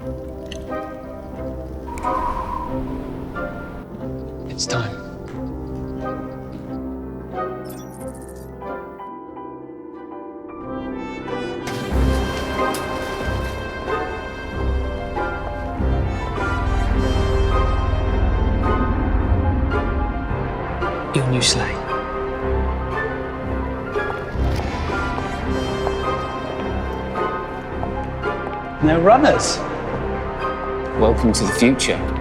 It's time. Your new sleigh. No runners. Welcome to the future.